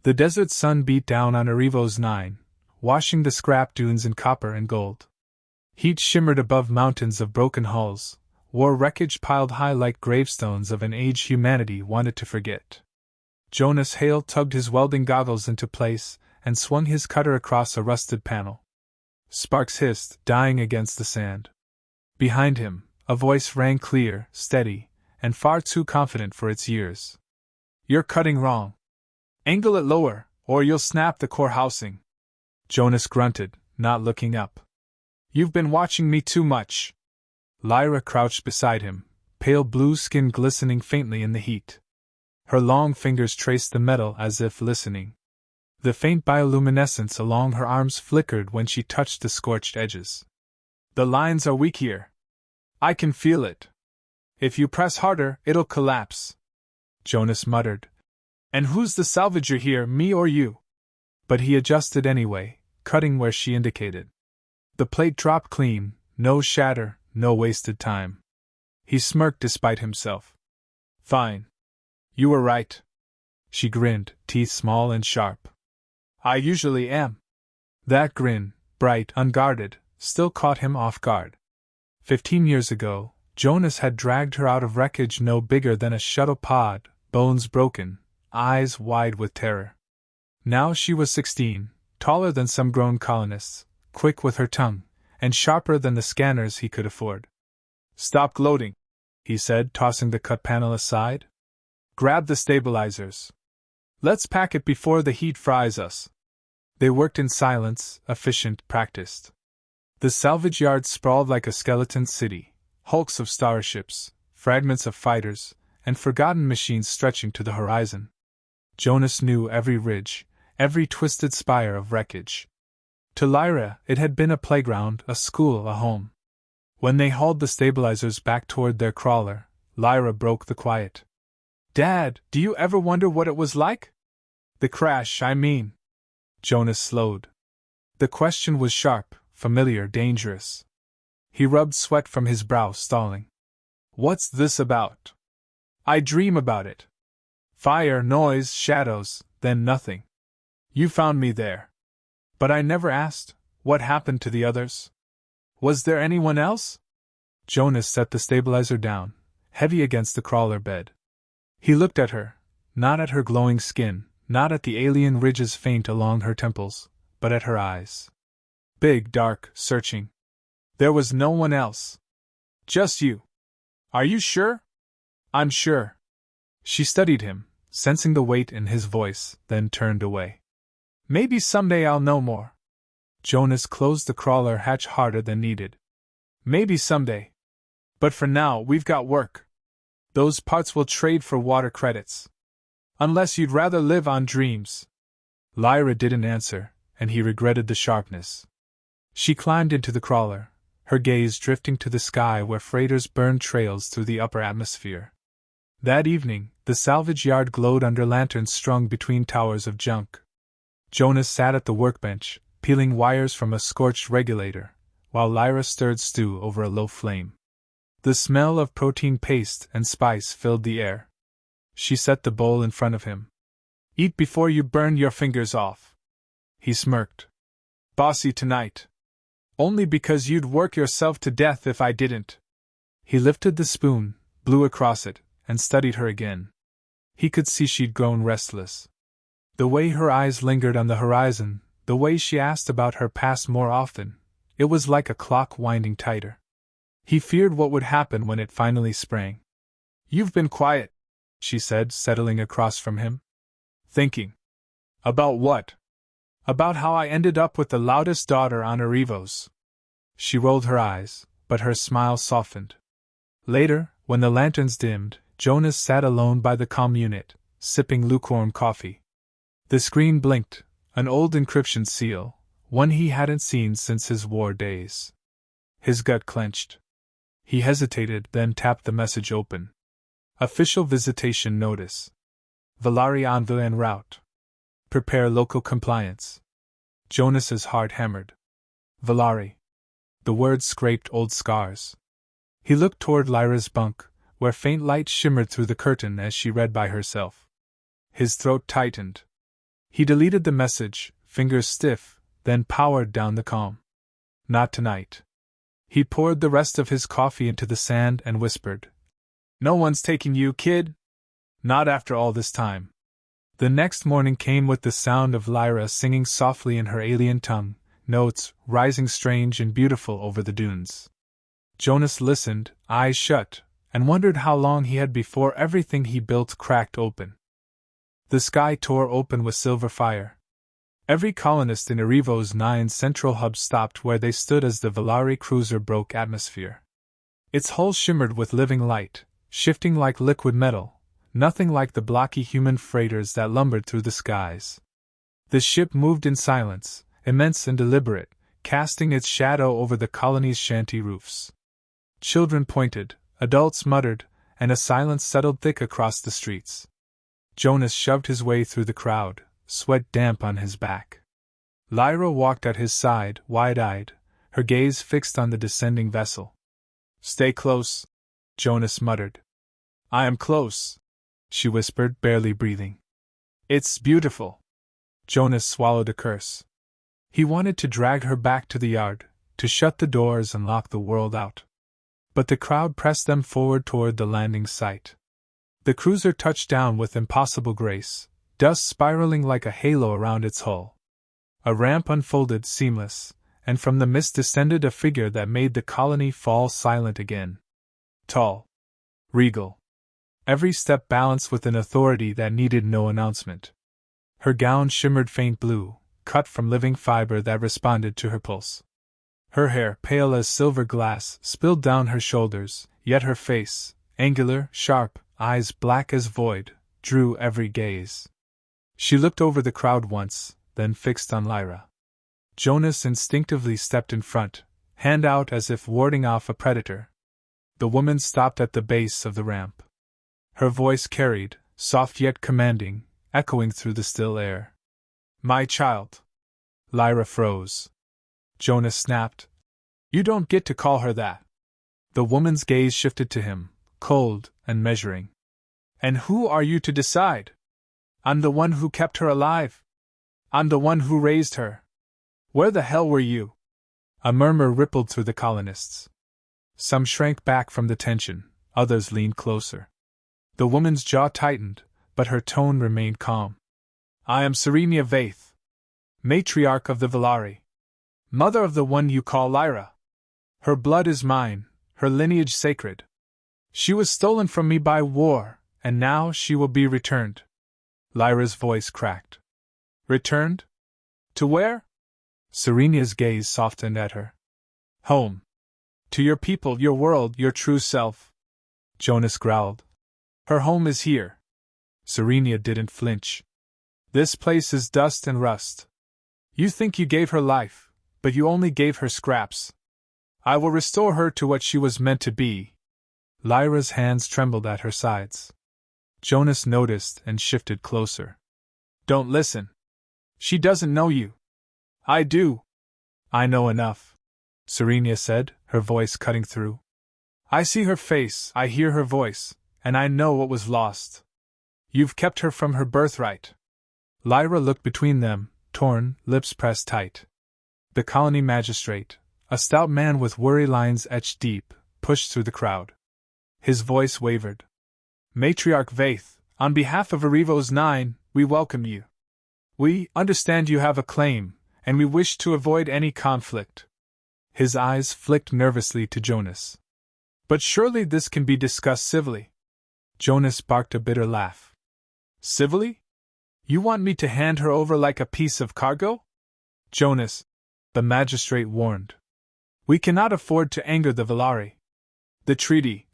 The desert sun beat down on Arrivos 9, washing the scrap dunes in copper and gold. Heat shimmered above mountains of broken hulls, war wreckage piled high like gravestones of an age humanity wanted to forget. Jonas Hale tugged his welding goggles into place and swung his cutter across a rusted panel. Sparks hissed, dying against the sand. Behind him, a voice rang clear, steady, and far too confident for its years. "You're cutting wrong. Angle it lower, or you'll snap the core housing." Jonas grunted, not looking up. "You've been watching me too much." Lyra crouched beside him, pale blue skin glistening faintly in the heat. Her long fingers traced the metal as if listening. The faint bioluminescence along her arms flickered when she touched the scorched edges. "The lines are weak here. I can feel it. If you press harder, it'll collapse." Jonas muttered. "And who's the salvager here, me or you?" But he adjusted anyway, cutting where she indicated. The plate dropped clean, no shatter, no wasted time. He smirked despite himself. "Fine. You were right." She grinned, teeth small and sharp. "I usually am." That grin, bright, unguarded, still caught him off guard. 15 years ago, Jonas had dragged her out of wreckage no bigger than a shuttle pod, bones broken, eyes wide with terror. Now she was 16, taller than some grown colonists, quick with her tongue, and sharper than the scanners he could afford. "Stop gloating," he said, tossing the cut panel aside. "Grab the stabilizers. Let's pack it before the heat fries us." They worked in silence, efficient, practiced. The salvage yard sprawled like a skeleton city, hulks of starships, fragments of fighters, and forgotten machines stretching to the horizon. Jonas knew every ridge, every twisted spire of wreckage. To Lyra, it had been a playground, a school, a home. When they hauled the stabilizers back toward their crawler, Lyra broke the quiet. "Dad, do you ever wonder what it was like? The crash, I mean." Jonas slowed. The question was sharp, familiar, dangerous. He rubbed sweat from his brow, stalling. "What's this about? I dream about it. Fire, noise, shadows, then nothing. You found me there. But I never asked, what happened to the others? Was there anyone else?" Jonas set the stabilizer down, heavy against the crawler bed. He looked at her, not at her glowing skin, not at the alien ridges faint along her temples, but at her eyes. Big, dark, searching. "There was no one else. Just you. Are you sure?" "I'm sure." She studied him, sensing the weight in his voice, then turned away. "Maybe someday I'll know more." Jonas closed the crawler hatch harder than needed. "Maybe someday. But for now, we've got work. Those parts will trade for water credits. Unless you'd rather live on dreams." Lyra didn't answer, and he regretted the sharpness. She climbed into the crawler, her gaze drifting to the sky where freighters burned trails through the upper atmosphere. That evening, the salvage yard glowed under lanterns strung between towers of junk. Jonas sat at the workbench, peeling wires from a scorched regulator, while Lyra stirred stew over a low flame. The smell of protein paste and spice filled the air. She set the bowl in front of him. "Eat before you burn your fingers off." He smirked. "Bossy tonight. Only because you'd work yourself to death if I didn't." He lifted the spoon, blew across it, and studied her again. He could see she'd grown restless. The way her eyes lingered on the horizon, the way she asked about her past more often, it was like a clock winding tighter. He feared what would happen when it finally sprang. "You've been quiet," she said, settling across from him. "Thinking." "About what?" "About how I ended up with the loudest daughter on Arrivos." She rolled her eyes, but her smile softened. Later, when the lanterns dimmed, Jonas sat alone by the comm unit, sipping lukewarm coffee. The screen blinked, an old encryption seal, one he hadn't seen since his war days. His gut clenched. He hesitated, then tapped the message open. Official visitation notice. Valari envoy en route. Prepare local compliance. Jonas's heart hammered. Valari. The words scraped old scars. He looked toward Lyra's bunk, where faint light shimmered through the curtain as she read by herself. His throat tightened. He deleted the message, fingers stiff, then powered down the calm. Not tonight. He poured the rest of his coffee into the sand and whispered, "No one's taking you, kid. Not after all this time." The next morning came with the sound of Lyra singing softly in her alien tongue, notes rising strange and beautiful over the dunes. Jonas listened, eyes shut, and wondered how long he had before everything he built cracked open. The sky tore open with silver fire. Every colonist in Erivo's 9 central hub stopped where they stood as the Volare cruiser broke atmosphere. Its hull shimmered with living light, shifting like liquid metal, nothing like the blocky human freighters that lumbered through the skies. The ship moved in silence, immense and deliberate, casting its shadow over the colony's shanty roofs. Children pointed, adults muttered, and a silence settled thick across the streets. Jonas shoved his way through the crowd, sweat damp on his back. Lyra walked at his side, wide-eyed, her gaze fixed on the descending vessel. "Stay close," Jonas muttered. "I am close," she whispered, barely breathing. "It's beautiful." Jonas swallowed a curse. He wanted to drag her back to the yard, to shut the doors and lock the world out. But the crowd pressed them forward toward the landing site. The cruiser touched down with impossible grace, dust spiraling like a halo around its hull. A ramp unfolded seamless, and from the mist descended a figure that made the colony fall silent again. Tall. Regal. Every step balanced with an authority that needed no announcement. Her gown shimmered faint blue, cut from living fiber that responded to her pulse. Her hair, pale as silver glass, spilled down her shoulders, yet her face, angular, sharp, eyes black as void, drew every gaze. She looked over the crowd once, then fixed on Lyra. Jonas instinctively stepped in front, hand out as if warding off a predator. The woman stopped at the base of the ramp. Her voice carried, soft yet commanding, echoing through the still air. "My child." Lyra froze. Jonas snapped, "You don't get to call her that." The woman's gaze shifted to him, cold and measuring. "And who are you to decide? I'm the one who kept her alive. I'm the one who raised her. Where the hell were you?" A murmur rippled through the colonists. Some shrank back from the tension, others leaned closer. The woman's jaw tightened, but her tone remained calm. "I am Serenia Vaith, matriarch of the Volare, mother of the one you call Lyra. Her blood is mine, her lineage sacred. She was stolen from me by war, and now she will be returned." Lyra's voice cracked. "Returned? To where?" Serenia's gaze softened at her. "Home. To your people, your world, your true self." Jonas growled. "Her home is here." Serenia didn't flinch. "This place is dust and rust. You think you gave her life, but you only gave her scraps. I will restore her to what she was meant to be." Lyra's hands trembled at her sides. Jonas noticed and shifted closer. "Don't listen. She doesn't know you. I do." "I know enough," Serenia said, her voice cutting through. "I see her face, I hear her voice, and I know what was lost. You've kept her from her birthright." Lyra looked between them, torn, lips pressed tight. The colony magistrate, a stout man with worry lines etched deep, pushed through the crowd. His voice wavered. "Matriarch Vaith, on behalf of Erivo's 9, we welcome you. We understand you have a claim, and we wish to avoid any conflict." His eyes flicked nervously to Jonas. "But surely this can be discussed civilly." Jonas barked a bitter laugh. "Civilly? You want me to hand her over like a piece of cargo?" "Jonas," the magistrate warned. "We cannot afford to anger the Volare. The treaty."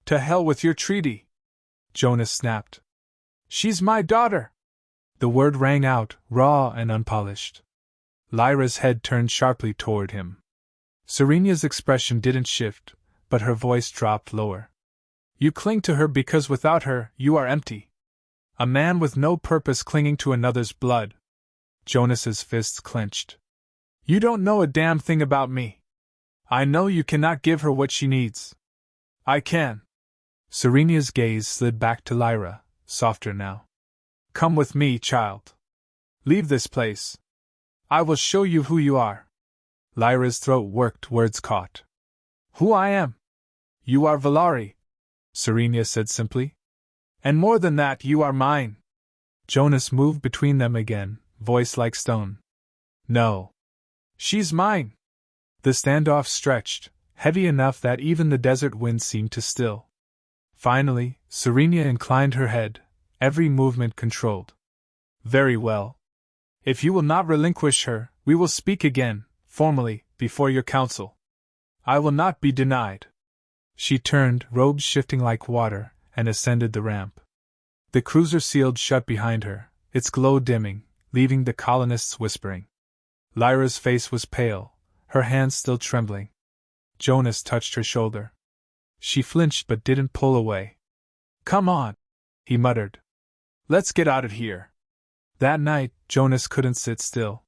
"To hell with your treaty!" Jonas snapped. "She's my daughter!" The word rang out, raw and unpolished. Lyra's head turned sharply toward him. Serenia's expression didn't shift, but her voice dropped lower. "You cling to her because without her, you are empty. A man with no purpose clinging to another's blood." Jonas's fists clenched. "You don't know a damn thing about me. I know you cannot give her what she needs. I can." Serenia's gaze slid back to Lyra, softer now. "Come with me, child. Leave this place. I will show you who you are. Lyra's throat worked, words caught. Who I am? You are Valari, Serenia said simply. And more than that, you are mine. Jonas moved between them again, voice like stone. No. She's mine. The standoff stretched, heavy enough that even the desert wind seemed to still. Finally, Serenia inclined her head, every movement controlled. Very well. If you will not relinquish her, we will speak again, formally, before your council. I will not be denied. She turned, robes shifting like water, and ascended the ramp. The cruiser sealed shut behind her, its glow dimming, leaving the colonists whispering. Lyra's face was pale, her hands still trembling. Jonas touched her shoulder. She flinched but didn't pull away. Come on, he muttered. Let's get out of here. That night, Jonas couldn't sit still.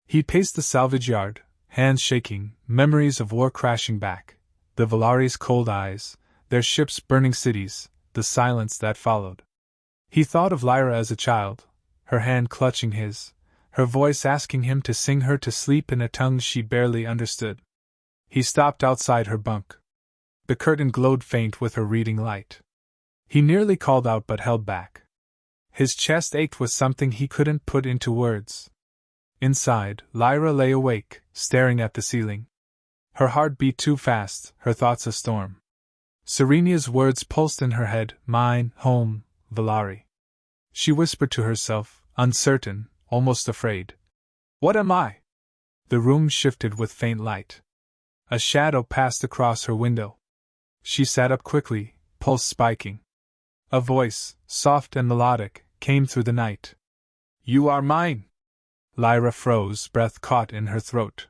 He paced the salvage yard, hands shaking, memories of war crashing back, the Valari's cold eyes, their ships burning cities, the silence that followed. He thought of Lyra as a child, her hand clutching his, her voice asking him to sing her to sleep in a tongue she barely understood. He stopped outside her bunk. The curtain glowed faint with her reading light. He nearly called out but held back. His chest ached with something he couldn't put into words. Inside, Lyra lay awake, staring at the ceiling. Her heart beat too fast, her thoughts a storm. Serenia's words pulsed in her head, mine, home, Valari. She whispered to herself, uncertain, almost afraid. What am I? The room shifted with faint light. A shadow passed across her window. She sat up quickly, pulse spiking. A voice, soft and melodic, came through the night. You are mine. Lyra froze, breath caught in her throat.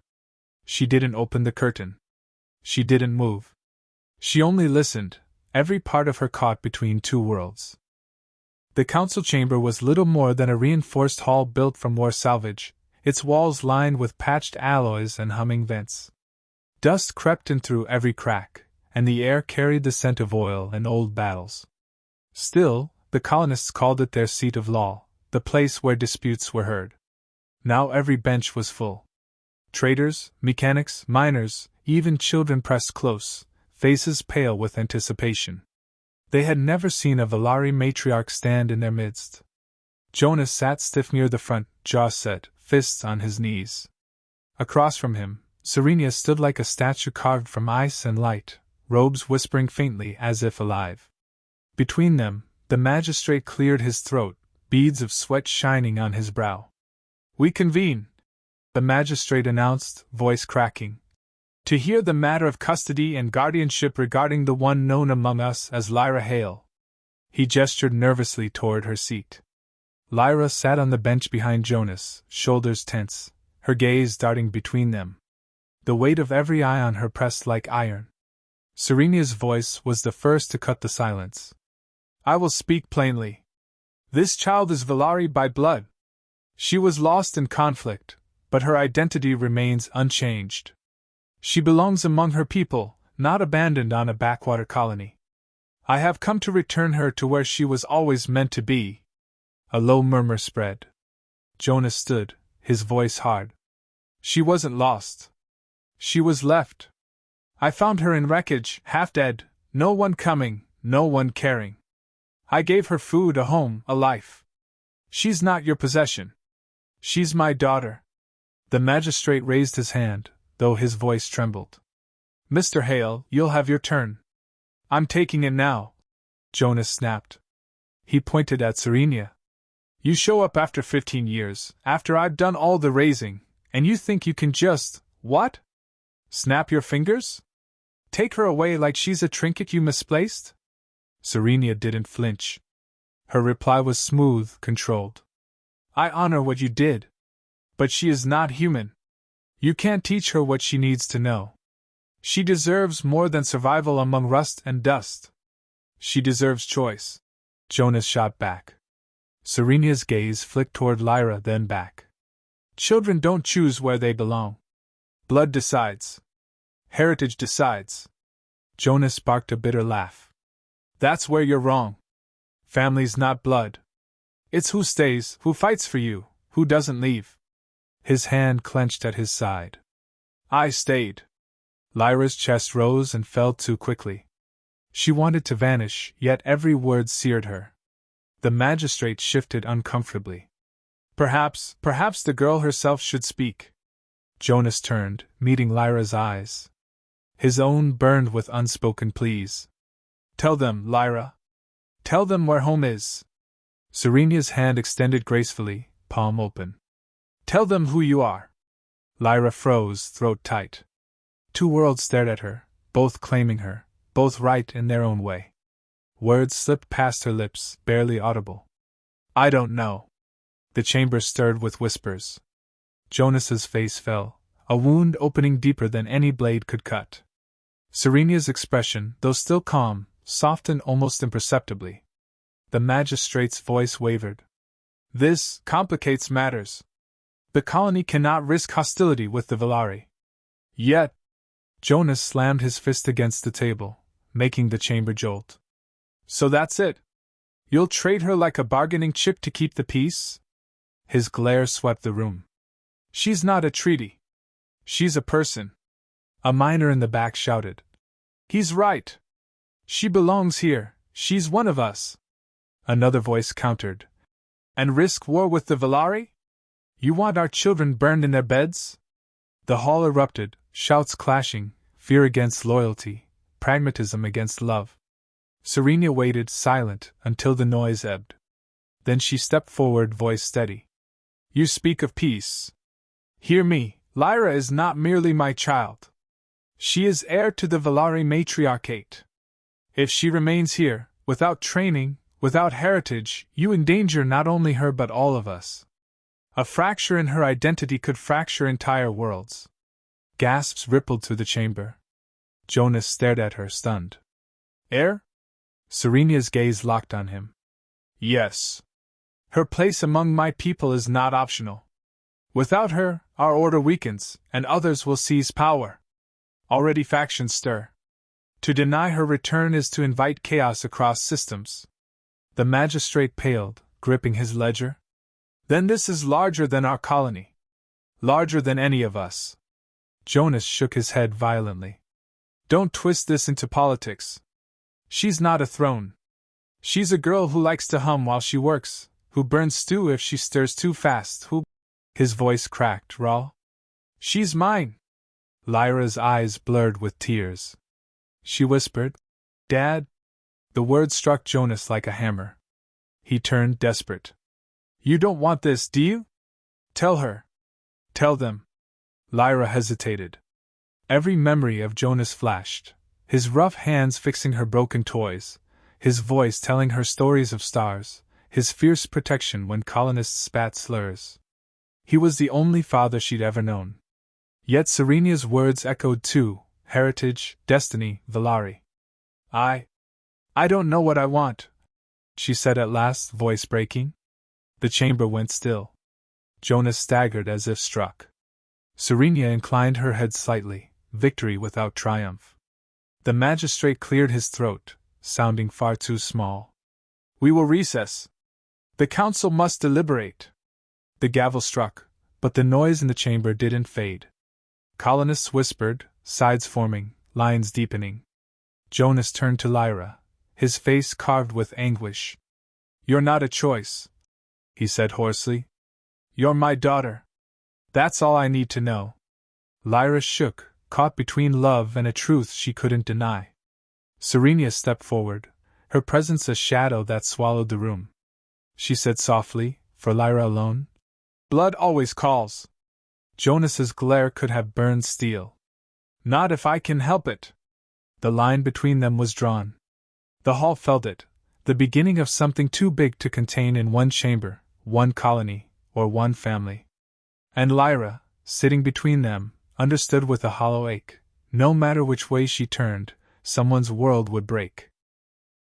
She didn't open the curtain. She didn't move. She only listened, every part of her caught between two worlds. The council chamber was little more than a reinforced hall built from war salvage, its walls lined with patched alloys and humming vents. Dust crept in through every crack, and the air carried the scent of oil and old battles. Still, the colonists called it their seat of law, the place where disputes were heard. Now every bench was full. Traders, mechanics, miners, even children pressed close, faces pale with anticipation. They had never seen a Valari matriarch stand in their midst. Jonas sat stiff near the front, jaw set, fists on his knees. Across from him, Serenia stood like a statue carved from ice and light, robes whispering faintly as if alive. Between them, the magistrate cleared his throat, beads of sweat shining on his brow. We convene, the magistrate announced, voice cracking, to hear the matter of custody and guardianship regarding the one known among us as Lyra Hale. He gestured nervously toward her seat. Lyra sat on the bench behind Jonas, shoulders tense, her gaze darting between them. The weight of every eye on her pressed like iron. Serenia's voice was the first to cut the silence. I will speak plainly. This child is Valari by blood. She was lost in conflict, but her identity remains unchanged. She belongs among her people, not abandoned on a backwater colony. I have come to return her to where she was always meant to be. A low murmur spread. Jonas stood, his voice hard. She wasn't lost. She was left. I found her in wreckage, half dead, no one coming, no one caring. I gave her food, a home, a life. She's not your possession. She's my daughter. The magistrate raised his hand, though his voice trembled. Mr. Hale, you'll have your turn. I'm taking it now, Jonas snapped. He pointed at Serenia. You show up after 15 years, after I've done all the raising, and you think you can just, what? Snap your fingers? Take her away like she's a trinket you misplaced? Serenia didn't flinch. Her reply was smooth, controlled. I honor what you did. But she is not human. You can't teach her what she needs to know. She deserves more than survival among rust and dust. She deserves choice. Jonas shot back. Serenia's gaze flicked toward Lyra, then back. Children don't choose where they belong. Blood decides. Heritage decides. Jonas sparked a bitter laugh. That's where you're wrong. Family's not blood. It's who stays, who fights for you, Who doesn't leave? His hand clenched at his side. I stayed. Lyra's chest rose and fell too quickly. She wanted to vanish, yet every word seared her. The magistrate shifted uncomfortably. Perhaps the girl herself should speak. Jonas turned, meeting Lyra's eyes. His own burned with unspoken pleas. Tell them, Lyra. Tell them where home is. Serenia's hand extended gracefully, palm open. Tell them who you are. Lyra froze, throat tight. Two worlds stared at her, both claiming her, both right in their own way. Words slipped past her lips, barely audible. I don't know. The chamber stirred with whispers. Jonas's face fell, a wound opening deeper than any blade could cut. Serenia's expression, though still calm, softened almost imperceptibly. The magistrate's voice wavered. This complicates matters. The colony cannot risk hostility with the Vallari. Yet, Jonas slammed his fist against the table, making the chamber jolt. So that's it? You'll trade her like a bargaining chip to keep the peace? His glare swept the room. She's not a treaty. She's a person. A miner in the back shouted. He's right. She belongs here, she's one of us. Another voice countered. And risk war with the Vallari? You want our children burned in their beds? The hall erupted, shouts clashing, fear against loyalty, pragmatism against love. Serenia waited, silent, until the noise ebbed. Then she stepped forward, voice steady. You speak of peace. Hear me, Lyra is not merely my child. She is heir to the Vallari matriarchate. If she remains here, without training, without heritage, you endanger not only her but all of us. A fracture in her identity could fracture entire worlds. Gasps rippled through the chamber. Jonas stared at her, stunned. Heir? Serenia's gaze locked on him. Yes. Her place among my people is not optional. Without her, our order weakens, and others will seize power. Already factions stir. To deny her return is to invite chaos across systems. The magistrate paled, gripping his ledger. Then this is larger than our colony. Larger than any of us. Jonas shook his head violently. Don't twist this into politics. She's not a throne. She's a girl who likes to hum while she works, who burns stew if she stirs too fast, who... His voice cracked, raw. She's mine. Lyra's eyes blurred with tears. She whispered, Dad. The words struck Jonas like a hammer. He turned desperate. You don't want this, do you? Tell her. Tell them. Lyra hesitated. Every memory of Jonas flashed, his rough hands fixing her broken toys, his voice telling her stories of stars, his fierce protection when colonists spat slurs. He was the only father she'd ever known. Yet Serenia's words echoed too, heritage, destiny, Vallari. I don't know what I want, she said at last, voice breaking. The chamber went still. Jonas staggered as if struck. Serenia inclined her head slightly, victory without triumph. The magistrate cleared his throat, sounding far too small. We will recess. The council must deliberate. The gavel struck, but the noise in the chamber didn't fade. Colonists whispered, sides forming, lines deepening. Jonas turned to Lyra, his face carved with anguish. You're not a choice, he said hoarsely. You're my daughter. That's all I need to know. Lyra shook, caught between love and a truth she couldn't deny. Serenia stepped forward, her presence a shadow that swallowed the room. She said softly, for Lyra alone, Blood always calls. Jonas's glare could have burned steel. Not if I can help it. The line between them was drawn. The hall felt it, the beginning of something too big to contain in one chamber, one colony, or one family. And Lyra, sitting between them, understood with a hollow ache, no matter which way she turned, someone's world would break.